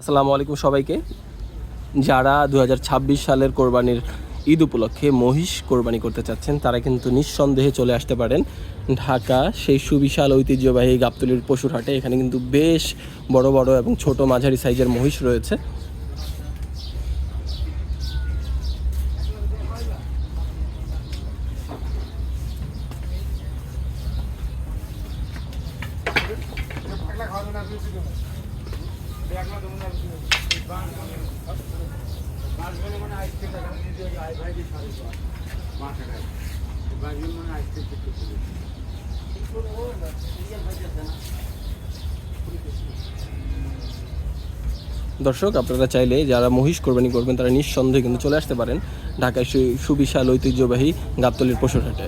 আসসালামু আলাইকুম সবাইকে। যারা ২০২৬ সালের কোরবানির ঈদ উপলক্ষে মহিষ কোরবানি করতে চাচ্ছেন তারা কিন্তু নিঃসন্দেহে চলে আসতে পারেন ঢাকা সেই সুবিশাল ঐতিহ্যবাহী গাবতলীর পশুর হাটে। এখানে কিন্তু বেশ বড় বড় এবং ছোট মাঝারি সাইজের মহিষ রয়েছে। দর্শক, আপনারা চাইলে যারা মহিষ কোরবানি করবেন তারা নিঃসন্দেহে কিন্তু চলে আসতে পারেন ঢাকায় সুবিশাল ঐতিহ্যবাহী গাবতলীর পশুর হাটে।